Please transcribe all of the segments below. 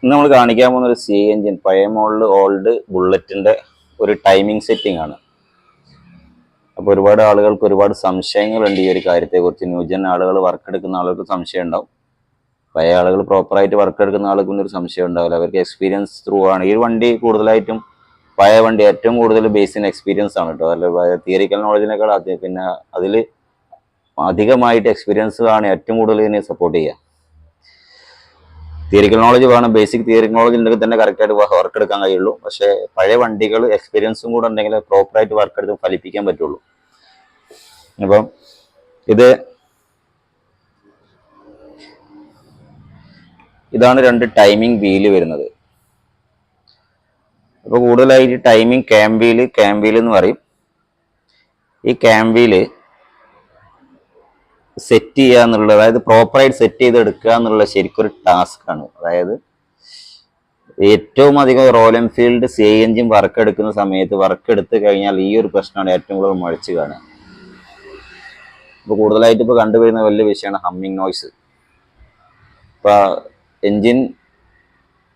ഇന്ന് നമ്മൾ കാണിക്കാൻ പോകുന്ന ഒരു സി എഞ്ചിൻ പഴയ മോഡൽ ഓൾഡ് ബുള്ളറ്റിന്റെ ഒരു ടൈമിംഗ് സെറ്റിംഗ് ആണ്. അപ്പോൾ ഒരുപാട് ആളുകൾക്ക് ഒരുപാട് സംശയങ്ങളുണ്ട് ഈ ഒരു കാര്യത്തെക്കുറിച്ച്. ന്യൂജൻ ആളുകൾ വർക്ക് എടുക്കുന്ന ആളുകൾക്ക് സംശയം ഉണ്ടാവും, പഴയ ആളുകൾ പ്രോപ്പറായിട്ട് വർക്ക് എടുക്കുന്ന ആളുകൾക്ക് ഒരു സംശയം ഉണ്ടാവില്ല. അവർക്ക് എക്സ്പീരിയൻസ് ത്രൂ ആണ്. ഈ വണ്ടി കൂടുതലായിട്ടും പഴയ വണ്ടി ഏറ്റവും കൂടുതൽ ബേസിൻ എക്സ്പീരിയൻസ് ആണ് കേട്ടോ. അല്ല തിയറിക്കൽ നോളജിനേക്കാൾ പിന്നെ അതിൽ അധികമായിട്ട് എക്സ്പീരിയൻസ് ആണ് ഏറ്റവും കൂടുതൽ ഇതിനെ സപ്പോർട്ട് ചെയ്യുക. തിയറിക്കൽ നോളജ് വേണം, ബേസിക് തിയറിക്കൽ നോളജ് ഉണ്ടെങ്കിൽ തന്നെ കറക്റ്റായിട്ട് വർക്ക് എടുക്കാൻ കഴിയുള്ളൂ. പക്ഷേ പഴയ വണ്ടികൾ എക്സ്പീരിയൻസും കൂടെ ഉണ്ടെങ്കിൽ പ്രോപ്പറായിട്ട് വർക്ക് എടുത്ത് ഫലിപ്പിക്കാൻ പറ്റുള്ളൂ. അപ്പം ഇതാണ് രണ്ട് ടൈമിംഗ് വീല് വരുന്നത്. അപ്പോൾ കൂടുതലായിട്ട് ടൈമിംഗ് ക്യാം വീൽ എന്ന് പറയും. ഈ ക്യാം വീല് സെറ്റ് ചെയ്യുക എന്നുള്ളത്, അതായത് പ്രോപ്പറായിട്ട് സെറ്റ് ചെയ്ത് എടുക്കുക എന്നുള്ളത് ശരിക്കൊരു ടാസ്ക് ആണ്. അതായത് ഏറ്റവും അധികം royal Enfield C engine work എടുക്കുന്ന സമയത്ത് വർക്ക് എടുത്തു കഴിഞ്ഞാൽ ഈ ഒരു പ്രശ്നമാണ് ഏറ്റവും കൂടുതൽ മുഴച്ച് കാണുക. ഇപ്പോൾ കൂടുതലായിട്ട് ഇപ്പോൾ കണ്ടുവരുന്ന വലിയ വിഷയമാണ് ഹമ്മിങ് നോയ്സ്. ഇപ്പോൾ എൻജിൻ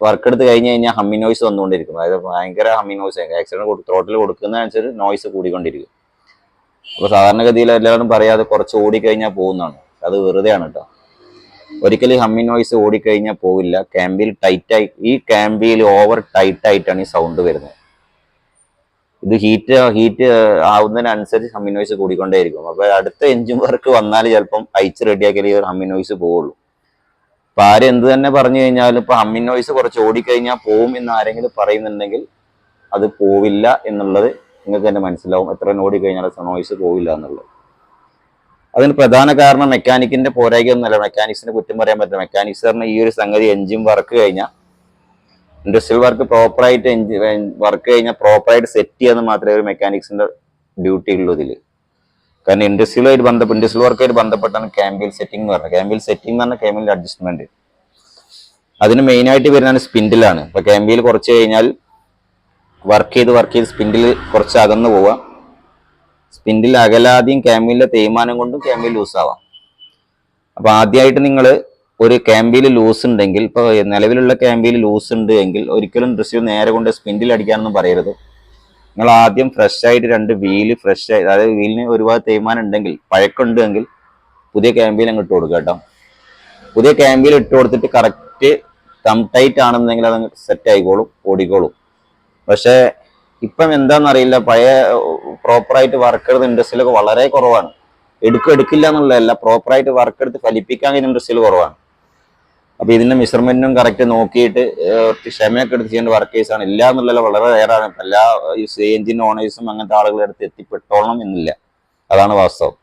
വർക്ക് എടുത്ത് കഴിഞ്ഞ് കഴിഞ്ഞാൽ ഹമ്മിങ് നോയ്സ് വന്നുകൊണ്ടിരിക്കും. അതായത് ഭയങ്കര ഹമ്മിങ് നോയ്സ്, ആക്സിഡന്റ് ത്രോട്ടിൽ കൊടുക്കുന്നതനുസരിച്ച് നോയ്സ് കൂടിക്കൊണ്ടിരിക്കും. അപ്പോൾ സാധാരണഗതിയിൽ എല്ലാവരും പറയാതെ കുറച്ച് ഓടിക്കഴിഞ്ഞാൽ പോകുന്നതാണ്, അത് വെറുതെയാണ് കേട്ടോ. ഒരിക്കലും ഹമ്മിങ് നോയ്സ് ഓടിക്കഴിഞ്ഞാൽ പോവില്ല. ക്യാമ്പിൽ ടൈറ്റായി, ഈ ക്യാമ്പിൽ ഓവർ ടൈറ്റ് ആയിട്ടാണ് ഈ സൗണ്ട് വരുന്നത്. ഇത് ഹീറ്റ് ആവുന്നതിനനുസരിച്ച് ഹമ്മിങ് നോയ്സ് കൂടിക്കൊണ്ടേയിരിക്കും. അപ്പോൾ അടുത്ത എഞ്ചിൻ വർക്ക് വന്നാൽ ചിലപ്പം അയച്ച് റെഡിയാക്കിയാൽ ഈ ഒരു ഹമ്മിങ് നോയ്സ് പോവുള്ളൂ. ഇപ്പം ആരും എന്ത് തന്നെ പറഞ്ഞു കഴിഞ്ഞാലും ഇപ്പം ഹമ്മിങ് നോയ്സ് കുറച്ച് ഓടിക്കഴിഞ്ഞാൽ പോവും എന്ന് ആരെങ്കിലും പറയുന്നുണ്ടെങ്കിൽ അത് പോവില്ല എന്നുള്ളത് നിങ്ങൾക്ക് തന്നെ മനസ്സിലാവും. എത്ര ഓടിക്കഴിഞ്ഞാൽ നോയ്സ് പോവില്ല എന്നുള്ളത്. അതിന് പ്രധാന കാരണം മെക്കാനിക്കിന്റെ പോരായ്മയൊന്നുമല്ല. മെക്കാനിക്സിന് കുറ്റം പറയാൻ പറ്റില്ല. മെക്കാനിക്സ് പറഞ്ഞാൽ ഈ ഒരു സംഗതി എഞ്ചിൻ വർക്ക് കഴിഞ്ഞാൽ, ഇൻഡസ്ട്രിയൽ വർക്ക് പ്രോപ്പറായിട്ട് വർക്ക് കഴിഞ്ഞാൽ പ്രോപ്പറായിട്ട് സെറ്റ് ചെയ്യാന്ന് മാത്രമേ ഒരു മെക്കാനിക്സിന്റെ ഡ്യൂട്ടി ഉള്ളൂ ഇതിൽ. കാരണം ഇൻഡസ്ട്രിയൽ വർക്കായിട്ട് ബന്ധപ്പെട്ടാണ് ക്യാമ്പിൽ സെറ്റിംഗ് എന്ന് പറഞ്ഞത്. ക്യാമ്പിൽ സെറ്റിംഗ് എന്ന് പറഞ്ഞാൽ ക്യാമ്പിൽ അഡ്ജസ്റ്റ്മെന്റ്. അതിന് മെയിനായിട്ട് വരുന്നതാണ് സ്പിൻഡിലാണ്. ഇപ്പൊ ക്യാമ്പിൽ കുറച്ച് കഴിഞ്ഞാൽ വർക്ക് ചെയ്ത് സ്പിൻഡിൽ കുറച്ച് അകന്നു പോവാം. സ്പിൻഡിൽ അകലാതെയും ക്യാമ്പിലെ തേയ്മാനം കൊണ്ടും ക്യാമ്പിൽ ലൂസ് ആവാം. അപ്പൊ ആദ്യമായിട്ട് നിങ്ങൾ ഒരു ക്യാമ്പിൽ ലൂസ് ഉണ്ടെങ്കിൽ, ഇപ്പോൾ നിലവിലുള്ള ക്യാമ്പിൽ ലൂസ് ഉണ്ട് എങ്കിൽ ഒരിക്കലും ഡ്രസ്സിൽ നേരെ കൊണ്ട് സ്പിൻഡിൽ അടിക്കാനൊന്നും പറയരുത്. നിങ്ങൾ ആദ്യം ഫ്രഷ് ആയിട്ട് രണ്ട് വീല് ഫ്രഷ് ആയി, അതായത് വീലിന് ഒരുപാട് തേയ്മാനം ഉണ്ടെങ്കിൽ, പഴക്കമുണ്ടെങ്കിൽ പുതിയ ക്യാമ്പിൽ അങ്ങ് ഇട്ട് കൊടുക്കുക കേട്ടോ. പുതിയ ക്യാമ്പിൽ ഇട്ട് കൊടുത്തിട്ട് കറക്റ്റ് തം ടൈറ്റ് ആണെന്നെങ്കിൽ അത് സെറ്റ് ആയിക്കോളും, ഓടിക്കോളും. പക്ഷേ ഇപ്പം എന്താണെന്നറിയില്ല, പഴയ പ്രോപ്പറായിട്ട് വർക്ക് എടുത്ത് ഇൻഡസ്ട്രിയിലൊക്കെ വളരെ കുറവാണ്. എടുക്കില്ല എന്നുള്ളതല്ല, പ്രോപ്പറായിട്ട് വർക്ക് എടുത്ത് ഫലിപ്പിക്കാൻ ഇൻഡസ്ട്രിയിൽ കുറവാണ്. അപ്പോൾ ഇതിന്റെ മെഷർമെന്റും കറക്റ്റ് നോക്കിയിട്ട് ക്ഷമയൊക്കെ എടുത്ത് ചെയ്യേണ്ട വർക്കേഴ്സാണ്. ഇല്ല എന്നുള്ളത് വളരെ റെയറാണ്. എല്ലാ സി എഞ്ചിൻ ഓണേഴ്സും അങ്ങനത്തെ ആളുകളുടെ അടുത്ത് എത്തിപ്പെട്ടോളണം എന്നില്ല. അതാണ് വാസ്തവം.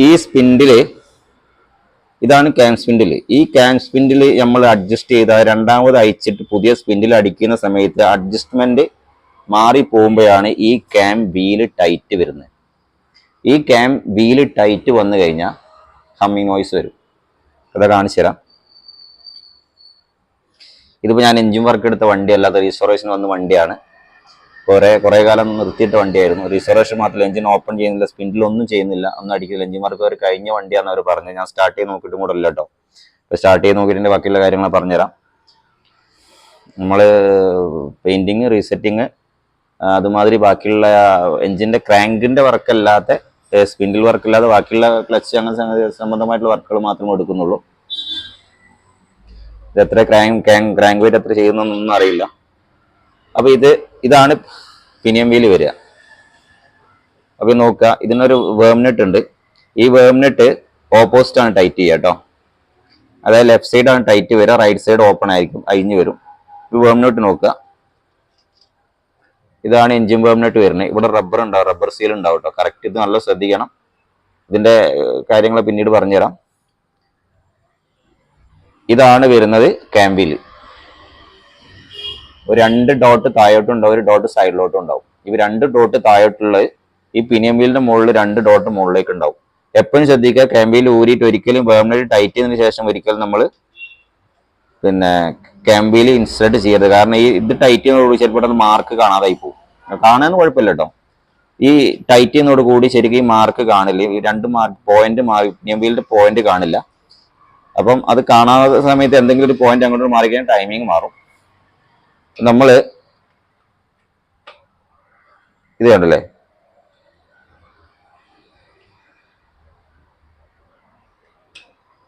ഈ സ്പിൻഡില്, ഇതാണ് ക്യാം സ്പിൻഡില്. ഈ ക്യാം സ്പിൻഡില് നമ്മൾ അഡ്ജസ്റ്റ് ചെയ്താൽ രണ്ടാമത് അയച്ചിട്ട് പുതിയ സ്പിൻഡിൽ അടിക്കുന്ന സമയത്ത് അഡ്ജസ്റ്റ്മെന്റ് മാറി പോകുമ്പോഴാണ് ഈ ക്യാം വീല് ടൈറ്റ് വരുന്നത്. ഈ ക്യാം വീല് ടൈറ്റ് വന്നു കഴിഞ്ഞാൽ ഹമ്മിങ് നോയ്സ് വരും. അത് കാണിച്ചു തരാം. ഇതിപ്പോൾ ഞാൻ എഞ്ചിൻ വർക്ക് എടുത്ത വണ്ടിയല്ല, അത് റീസ്റ്റോറേഷൻ വന്ന വണ്ടിയാണ്. കുറേ കാലം നിർത്തിയിട്ട വണ്ടിയായിരുന്നു. റീസ്റ്റോറേഷൻ മാത്രമല്ല, എഞ്ചിൻ ഓപ്പൺ ചെയ്യുന്നില്ല, സ്പിൻഡിലൊന്നും ചെയ്യുന്നില്ല, ഒന്നും അടിക്കില്ല. എഞ്ചിൻ വർക്ക് അവർ കഴിഞ്ഞ വണ്ടിയാണെന്ന് അവർ പറഞ്ഞത്. ഞാൻ സ്റ്റാർട്ട് ചെയ്ത് നോക്കിയിട്ടും കൂടെ ഇല്ല കേട്ടോ. അപ്പോൾ സ്റ്റാർട്ട് ചെയ്ത് നോക്കിയിട്ട് ബാക്കിയുള്ള കാര്യങ്ങൾ പറഞ്ഞുതരാം. നമ്മൾ പെയിന്റിങ്, റീസെറ്റിങ്, അതുമാതിരി ബാക്കിയുള്ള എഞ്ചിന്റെ ക്രാങ്കിന്റെ വർക്കല്ലാത്ത, സ്പിൻഡിൽ വർക്കില്ലാതെ ബാക്കിയുള്ള ക്ലച്ച് അങ്ങനെ സംബന്ധമായിട്ടുള്ള വർക്കുകൾ മാത്രമേ എടുക്കുന്നുള്ളൂ. ഇത് എത്ര ക്രാങ്ക് വെയിറ്റ് എത്ര ചെയ്യുന്നൊന്നും അറിയില്ല. അപ്പൊ ഇതാണ് പിനിയം വീല് വരിക. അപ്പൊ നോക്കുക, ഇതിനൊരു വേം നെറ്റ് ഉണ്ട്. ഈ വേം നെറ്റ് ഓപ്പോസിറ്റ് ആണ് ടൈറ്റ് ചെയ്യുക കേട്ടോ. അതായത് ലെഫ്റ്റ് സൈഡ് ആണ് ടൈറ്റ് വരിക, റൈറ്റ് സൈഡ് ഓപ്പൺ ആയിരിക്കും, അഴിഞ്ഞു വരും. ഈ വേം നെറ്റ് നോക്കുക, ഇതാണ് എഞ്ചിൻ വേം നെറ്റ് വരുന്നത്. ഇവിടെ റബ്ബർ ഉണ്ടാവും, റബ്ബർ സീൽ ഉണ്ടാവും കേട്ടോ. കറക്റ്റ് ഇത് നല്ല ശ്രദ്ധിക്കണം. ഇതിന്റെ കാര്യങ്ങൾ പിന്നീട് പറഞ്ഞുതരാം. ഇതാണ് വരുന്നത് ക്യാമ്പില്. ഒരു 2 ഡോട്ട് താഴോട്ടും ഉണ്ടാവും, ഒരു ഡോട്ട് സൈഡിലോട്ടും ഉണ്ടാവും. ഈ 2 ഡോട്ട് താഴോട്ടുള്ളത് ഈ പിനിയം വീലിന്റെ മുകളിൽ 2 ഡോട്ട് മുകളിലേക്ക് ഉണ്ടാവും. എപ്പോഴും ശ്രദ്ധിക്കുക, ക്യാമ്പിൽ ഊരിയിട്ട് ഒരിക്കലും വേം നെറ്റ് ടൈറ്റ് ചെയ്തതിനു ശേഷം ഒരിക്കലും നമ്മൾ ക്യാമ്പിൽ ഇൻസേർട്ട് ചെയ്യരുത്. കാരണം ഇത് ടൈറ്റ് ചെയ്യുന്നതോട് ചിലപ്പോൾ അത് മാർക്ക് കാണാതായി പോകും. കാണാനും കുഴപ്പമില്ല കേട്ടോ. ഈ ടൈറ്റ് ചെയ്യുന്നതോട് കൂടി ശരിക്കും ഈ മാർക്ക് കാണില്ല. ഈ 2 മാർക്ക് പോയിന്റ് പിനിയം വീലിന്റെ പോയിന്റ് കാണില്ല. അപ്പം അത് കാണാത്ത സമയത്ത് എന്തെങ്കിലും ഒരു പോയിന്റ് അങ്ങോട്ട് മാറിക്കഴിഞ്ഞാൽ ടൈമിങ് മാറും. നമ്മൾ ഇത് കണ്ടല്ലേ,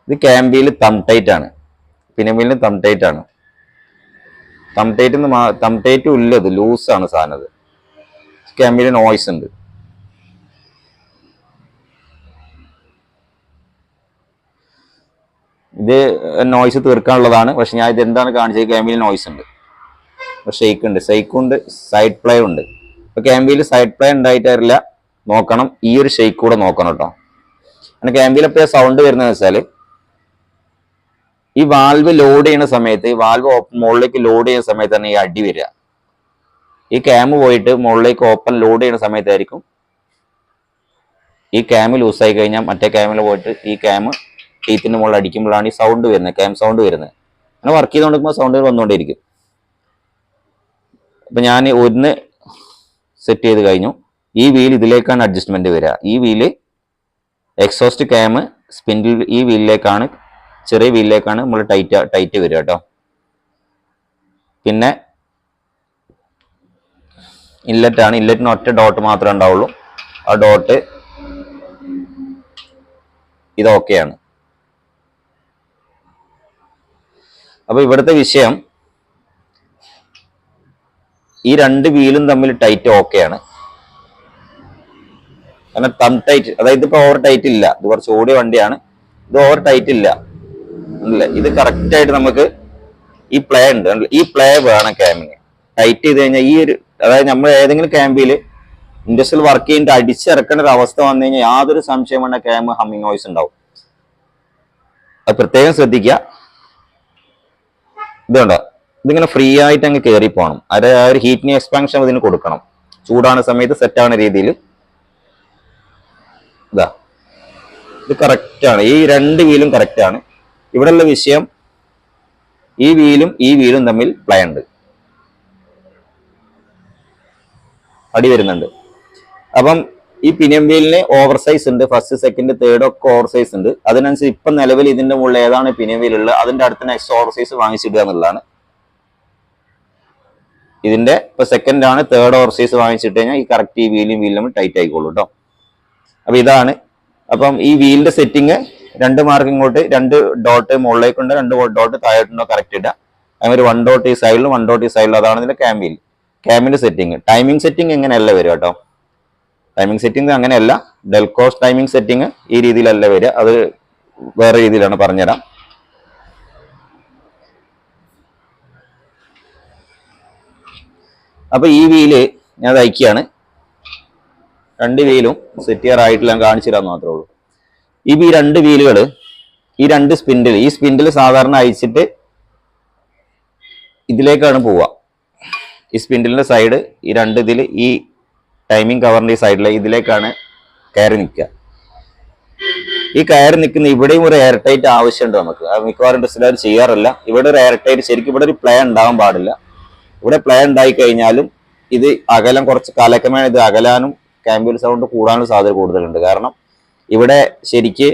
ഇത് ക്യാമ്പിയിൽ തം ടൈറ്റ് ആണ്, പിനിവീലിന് തം ടൈറ്റ് ആണ്. തം ടൈറ്റും ഇല്ല, ഇത് ലൂസാണ് സാധനം. അത് ക്യാമ്പിൽ നോയ്സ് ഉണ്ട്. ഇത് നോയ്സ് തീർക്കാനുള്ളതാണ്. പക്ഷെ ഞാൻ ഇത് എന്താണ് കാണിച്ചത്, ക്യാമ്പിൽ നോയ്സ് ഉണ്ട്, ഷെയ്ക്ക് ഉണ്ട്, സൈഡ് പ്ലേ ഉണ്ട്. ഇപ്പൊ ക്യാമ്പിൽ സൈഡ് പ്ലേ ഉണ്ടായിട്ടില്ല, നോക്കണം. ഈ ഒരു ഷെയ്ക്ക് കൂടെ നോക്കണം കേട്ടോ. അങ്ങനെ ക്യാമ്പിൽ എപ്പോഴാണ് സൗണ്ട് വരുന്നതെന്ന് വെച്ചാൽ, ഈ വാൽവ് ലോഡ് ചെയ്യുന്ന സമയത്ത്, ഈ വാൽവ് മുകളിലേക്ക് ലോഡ് ചെയ്യുന്ന സമയത്താണ് ഈ അടി വരിക. ഈ ക്യാമ് പോയിട്ട് മുകളിലേക്ക് ഓപ്പൺ ലോഡ് ചെയ്യുന്ന സമയത്തായിരിക്കും ഈ ക്യാമ് ലൂസായി കഴിഞ്ഞാൽ മറ്റേ ക്യാമിൽ പോയിട്ട് ഈ ക്യാമ് ടീത്തിന്റെ മുകളിൽ അടിക്കുമ്പോഴാണ് ഈ സൗണ്ട് വരുന്നത്, ക്യാം സൗണ്ട് വരുന്നത്. അങ്ങനെ വർക്ക് ചെയ്തുകൊണ്ടിരിക്കുമ്പോൾ സൗണ്ട് വന്നുകൊണ്ടിരിക്കും. അപ്പൊ ഞാൻ ഒന്ന് സെറ്റ് ചെയ്ത് കഴിഞ്ഞു. ഈ വീൽ ഇതിലേക്കാണ് അഡ്ജസ്റ്റ്മെന്റ് വരിക. ഈ വീല് എക്സോസ്റ്റ് ക്യാമ് സ്പിൻഡിൽ ഈ വീലിലേക്കാണ്, ചെറിയ വീലിലേക്കാണ് നമ്മൾ ടൈറ്റ് വരിക കേട്ടോ. പിന്നെ ഇൻലെറ്റ് ആണ്, ഇൻലെറ്റിന് ഒറ്റ ഡോട്ട് മാത്രമേ ഉണ്ടാവുള്ളൂ. ആ ഡോട്ട് ഇത് ഓക്കെയാണ്. അപ്പൊ ഇവിടുത്തെ വിഷയം, ഈ രണ്ട് വീലും തമ്മിൽ ടൈറ്റ് ഓക്കെയാണ്. കാരണം തം ടൈറ്റ്, അതായത് ഇപ്പൊ ഓവർ ടൈറ്റ് ഇല്ല, ഇത് കുറച്ച് ഓടിയ വണ്ടിയാണ്, ഇത് ഓവർ ടൈറ്റ് ഇല്ല, ഇത് കറക്റ്റ് ആയിട്ട് നമുക്ക് ഈ പ്ലേ ഉണ്ട്, ഈ പ്ലേ വേണം ക്യാമിന്. ടൈറ്റ് ചെയ്ത് കഴിഞ്ഞാൽ ഈ ഒരു, അതായത് നമ്മൾ ഏതെങ്കിലും ക്യാമ്പിൽ ഇൻഡസ്ട്രിയൽ വർക്ക് ചെയ്തിട്ട് അടിച്ചിറക്കേണ്ട ഒരു അവസ്ഥ വന്നു കഴിഞ്ഞാൽ യാതൊരു സംശയം വേണ്ട, ക്യാമ് ഹമ്മിങ് നോയ്സ് ഉണ്ടാവും. അത് പ്രത്യേകം ശ്രദ്ധിക്കുക. ഇതുണ്ടോ, ഇതിങ്ങനെ ഫ്രീ ആയിട്ട് അങ്ങ് കയറി പോകണം. അത് ആ ഒരു ഹീറ്റിന് എക്സ്പാൻഷൻ ഇതിന് കൊടുക്കണം. ചൂടാണ് സമയത്ത് സെറ്റ് ആവുന്ന രീതിയിൽ. ഇതാ, ഇത് കറക്റ്റാണ്, ഈ രണ്ട് വീലും കറക്റ്റാണ്. ഇവിടെയുള്ള വിഷയം, ഈ വീലും തമ്മിൽ പ്ലേ ഉണ്ട്, അടി വരുന്നുണ്ട്. അപ്പം ഈ പിനിയം വീലിന് ഓവർ സൈസ് ഉണ്ട്, ഫസ്റ്റ് സെക്കൻഡ് തേർഡ് ഒക്കെ ഓവർ സൈസ് ഉണ്ട്. അതിനനുസരിച്ച് ഇപ്പം നിലവിൽ ഇതിന്റെ മുകളിൽ ഏതാണ് പിനിയം വീൽ ഉള്ളത് അതിന്റെ അടുത്ത് നെക്സ്റ്റ് ഓവർ സൈസ് വാങ്ങിച്ചിടുക എന്നുള്ളതാണ്. ഇതിന്റെ ഇപ്പൊ സെക്കൻഡ് ആണ്, തേർഡ് ഓവർ സൈസ് വാങ്ങിച്ചിട്ട് കഴിഞ്ഞാൽ ഈ കറക്റ്റ് ഈ വീലും ടൈറ്റ് ആയിക്കോളൂ കേട്ടോ. അപ്പൊ ഇതാണ്. അപ്പം ഈ വീലിന്റെ സെറ്റിങ്, രണ്ട് മാർക്ക് ഇങ്ങോട്ട്, രണ്ട് ഡോട്ട് മുകളിലേക്കുണ്ട്, രണ്ട് ഡോട്ട് താഴോട്ടുണ്ടോ കറക്റ്റ് ഇടുക. അങ്ങനെ 1 ഡോട്ട് ഈ സൈഡിലും 1 ഡോട്ട് ഈ സൈഡിലും. അതാണ് ഇതിന്റെ ക്യാമിന്റെ സെറ്റിങ്. ടൈമിംഗ് സെറ്റിംഗ് എങ്ങനെയല്ല വരിക കേട്ടോ. ടൈമിംഗ് സെറ്റിംഗ് അങ്ങനെയല്ല, ഡെൽകോസ് ടൈമിംഗ് സെറ്റിംഗ് ഈ രീതിയിലല്ല വരിക, അത് വേറെ രീതിയിലാണ് പറഞ്ഞുതരാം. അപ്പൊ ഈ വീല് ഞാൻ തയ്ക്കുകയാണ്. രണ്ട് വീലും സെറ്റ് ചെയ്യാറായിട്ടില്ല, ഞാൻ കാണിച്ചു തരാൻ മാത്രമേ ഉള്ളൂ. ഈ രണ്ട് വീലുകൾ, ഈ രണ്ട് സ്പിൻഡിൽ, ഈ സ്പിൻഡിൽ സാധാരണ അയച്ചിട്ട് ഇതിലേക്കാണ് പോവുക. ഈ സ്പിൻഡിലിന്റെ സൈഡ്, ഈ രണ്ട് ഇതിൽ, ഈ ടൈമിംഗ് കവറിന്റെ ഈ സൈഡിലെ ഇതിലേക്കാണ് കയറി നിൽക്കുക. ഈ കയറി നിൽക്കുന്ന ഇവിടെയും ഒരു എയർ ടൈറ്റ് ആവശ്യമുണ്ട് നമുക്ക്. മിക്കവാറും ഇൻഡസ്ട്രിയൽ ചെയ്യാറില്ല. ഇവിടെ ഒരു എയർ ടൈറ്റ്, ശരിക്കും ഇവിടെ ഒരു പ്ലേ ഉണ്ടാവാൻ പാടില്ല. ഇവിടെ പ്ലേ ഉണ്ടായി കഴിഞ്ഞാലും ഇത് അകലം കുറച്ച് കാലക്രമേണ ഇത് അകലാനും ക്യാമ്പിൽ സൗണ്ട് കൂടാനും സാധ്യത കൂടുതലുണ്ട്. കാരണം ഇവിടെ ശരിക്ക്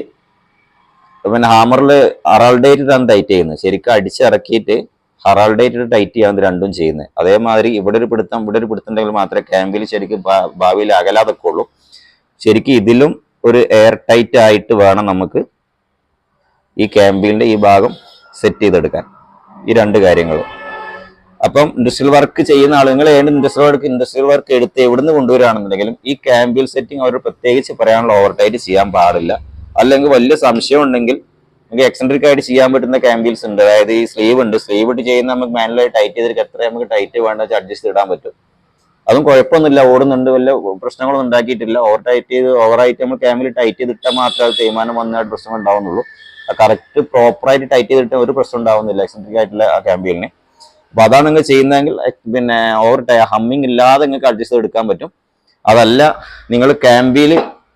പിന്നെ ഹാമറിൽ ഹറാൾഡേറ്റിലാണ് ടൈറ്റ് ചെയ്യുന്നത്. ശരിക്കും അടിച്ചിറക്കിയിട്ട് ഹറാൾഡേറ്റ് ടൈറ്റ് ചെയ്യാൻ രണ്ടും ചെയ്യുന്നത്. അതേമാതിരി ഇവിടെ ഒരു പിടുത്തം ഉണ്ടെങ്കിൽ മാത്രമേ ക്യാമ്പിൽ ശരിക്കും ഭാവിയിൽ അകലാതൊക്കെ ഉള്ളൂ. ശരിക്കും ഇതിലും ഒരു എയർ ടൈറ്റ് ആയിട്ട് വേണം നമുക്ക് ഈ ക്യാമ്പിലിന്റെ ഈ ഭാഗം സെറ്റ് ചെയ്തെടുക്കാൻ, ഈ രണ്ട് കാര്യങ്ങൾ. അപ്പം ഇൻഡസ്ട്രിയൽ വർക്ക് ചെയ്യുന്ന ആളുകൾ ഇൻഡസ്ട്രിയൽ വർക്ക് എടുത്ത് എവിടുന്ന് കൊണ്ടുവരികയാണെന്നുണ്ടെങ്കിലും ഈ ക്യാമ്പിൽ സെറ്റിംഗ് അവർ പ്രത്യേകിച്ച് പറയാനുള്ള ഓവർ ടൈറ്റ് ചെയ്യാൻ പാടില്ല. അല്ലെങ്കിൽ വലിയ സംശയം ഉണ്ടെങ്കിൽ നമുക്ക് എക്സെൻട്രിക് ആയിട്ട് ചെയ്യാൻ പറ്റുന്ന ക്യാമ്പിൽസ് ഉണ്ട്. അതായത് ഈ സ്ലീവ് ഉണ്ട്, സ്ലീവ് ഇട്ട് ചെയ്യുന്ന നമുക്ക് മാനുവലായി ടൈറ്റ് ചെയ്തിട്ട് എത്ര നമുക്ക് ടൈറ്റ് വേണ്ട വെച്ചാൽ അഡ്ജസ്റ്റ് ഇടാൻ പറ്റും. അതും കുഴപ്പമൊന്നുമില്ല, ഓടുന്നുണ്ട്, വലിയ പ്രശ്നങ്ങളൊന്നും ഉണ്ടാക്കിയിട്ടില്ല. ഓവറായിട്ട് നമ്മൾ ക്യാമ്പിൽ ടൈറ്റ് ചെയ്തിട്ടാൽ മാത്രമേ അത് തേയ്മാനം വന്ന പ്രശ്നം ഉണ്ടാവുന്നുള്ളൂ. കറക്റ്റ് പ്രോപ്പറായിട്ട് ടൈറ്റ് ചെയ്തിട്ട് ഒരു പ്രശ്നം ഉണ്ടാവുന്നില്ല എക്സെൻട്രിക് ആയിട്ടുള്ള ആ ക്യാമ്പിലിന്. അപ്പൊ അതാണ് നിങ്ങൾ ചെയ്യുന്നതെങ്കിൽ പിന്നെ ഓവർ ഹമ്മിങ് ഇല്ലാതെ നിങ്ങൾക്ക് അഡ്ജസ്റ്റ് എടുക്കാൻ പറ്റും. അതല്ല നിങ്ങൾ ക്യാമ്പിൽ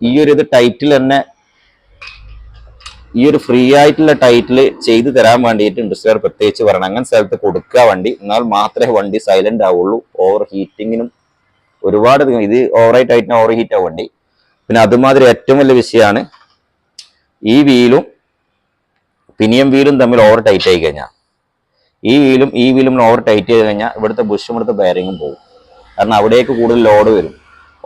ഈ ഒരു ഇത് ടൈറ്റിൽ തന്നെ, ഈ ഒരു ഫ്രീ ആയിട്ടുള്ള ടൈറ്റിൽ ചെയ്തു തരാൻ വേണ്ടിയിട്ട് ഇൻഡസ്ട്രിയൽ പ്രത്യേകിച്ച് പറയണം. അങ്ങനെ സ്ഥലത്ത് കൊടുക്കുക വണ്ടി, എന്നാൽ മാത്രമേ വണ്ടി സൈലന്റ് ആവുള്ളൂ. ഓവർ ഹീറ്റിങ്ങിനും ഒരുപാട് ഇത് ഓവറായിട്ട് ടൈറ്റിന് ഓവർ ഹീറ്റ് ആവും വണ്ടി. പിന്നെ അതുമാതിരി ഏറ്റവും വലിയ വിഷയമാണ് ഈ വീലും പിനിയം വീലും തമ്മിൽ ഓവർ ടൈറ്റ് ആയി കഴിഞ്ഞാൽ ഈ വീലും ഓവർ ടൈറ്റ് ചെയ്ത് കഴിഞ്ഞാൽ ഇവിടുത്തെ ബുഷും ഇവിടുത്തെ ബെയറിങ്ങും പോകും. കാരണം അവിടേക്ക് കൂടുതൽ ലോഡ് വരും.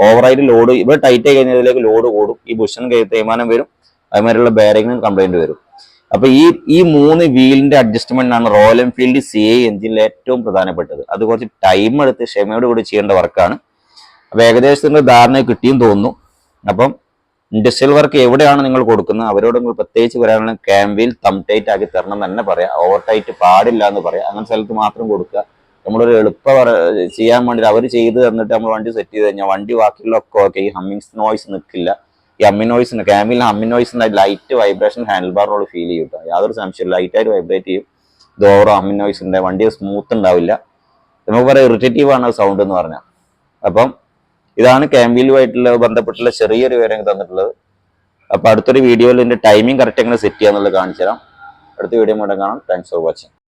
ഓവറായിട്ട് ലോഡ് ഇവിടെ ടൈറ്റ് ആയി കഴിഞ്ഞാൽ ഇതിലേക്ക് ലോഡ് കൂടും, ഈ ബുഷിന് തേയ്മാനം വരും, അതുമാതിരിയുള്ള ബെയറിങ്ങിനും കംപ്ലൈന്റ് വരും. അപ്പൊ ഈ 3 വീലിന്റെ അഡ്ജസ്റ്റ്മെന്റ് ആണ് റോയൽ എൻഫീൽഡ് CI എഞ്ചിനിൽ ഏറ്റവും പ്രധാനപ്പെട്ടത്. അത് കുറച്ച് ടൈം എടുത്ത് ക്ഷമയോട് കൂടി ചെയ്യേണ്ട വർക്കാണ്. അപ്പൊ ഏകദേശത്തിന്റെ ധാരണ കിട്ടിയും തോന്നുന്നു. അപ്പം ഇൻഡസ്ട്രിയൽ വർക്ക് എവിടെയാണ് നിങ്ങൾ കൊടുക്കുന്നത് അവരോട് നിങ്ങൾ പ്രത്യേകിച്ച് പറയാനുള്ള ക്യാമ്പിൽ തം ടൈറ്റ് ആക്കി തരണം എന്ന് തന്നെ പറയാം. ഓവർ ടൈറ്റ് പാടില്ല എന്ന് പറയാം. അങ്ങനെ സ്ഥലത്ത് മാത്രം കൊടുക്കുക. നമ്മളൊരു ചെയ്യാൻ വേണ്ടി അവർ ചെയ്ത് തന്നിട്ട് നമ്മൾ വണ്ടി സെറ്റ് ചെയ്ത് കഴിഞ്ഞാൽ വണ്ടി ബാക്കിയുള്ള ഒക്കെ ഓക്കെ, ഈ ഹമ്മിങ് നോയ്സ് നിൽക്കില്ല. ഈ ഹമ്മിങ് നോയ്സിന് ക്യാമ്പിൽ ഹമ്മിങ് നോയ്സിന്റെ ലൈറ്റ് വൈബ്രേഷൻ ഹാൻഡിൽ ബാറിനോട് ഫീൽ ചെയ്യും. യാതൊരു സംശയം ലൈറ്റായിട്ട് വൈബ്രേറ്റ് ചെയ്യും. ഇത് ഓവർ ഹമ്മിങ് നോയ്സ് ഉണ്ട്, വണ്ടി സ്മൂത്ത് ഉണ്ടാവില്ല. നമുക്ക് പറയാം ഇറിറ്റേറ്റീവ് ആണ് സൗണ്ട് എന്ന് പറഞ്ഞാൽ. അപ്പം ഇതാണ് ക്യാമ്പിലുമായിട്ടുള്ള ബന്ധപ്പെട്ടുള്ള ചെറിയൊരു വിവരം തന്നിട്ടുള്ളത്. അപ്പൊ അടുത്തൊരു വീഡിയോയിൽ ഇതിന്റെ ടൈമിംഗ് കറക്റ്റ് എങ്ങനെ സെറ്റ് ചെയ്യാന്നുള്ളത് കാണിച്ചു തരാം. അടുത്ത വീഡിയോ കൂടെ കാണാം. Thanks for watching.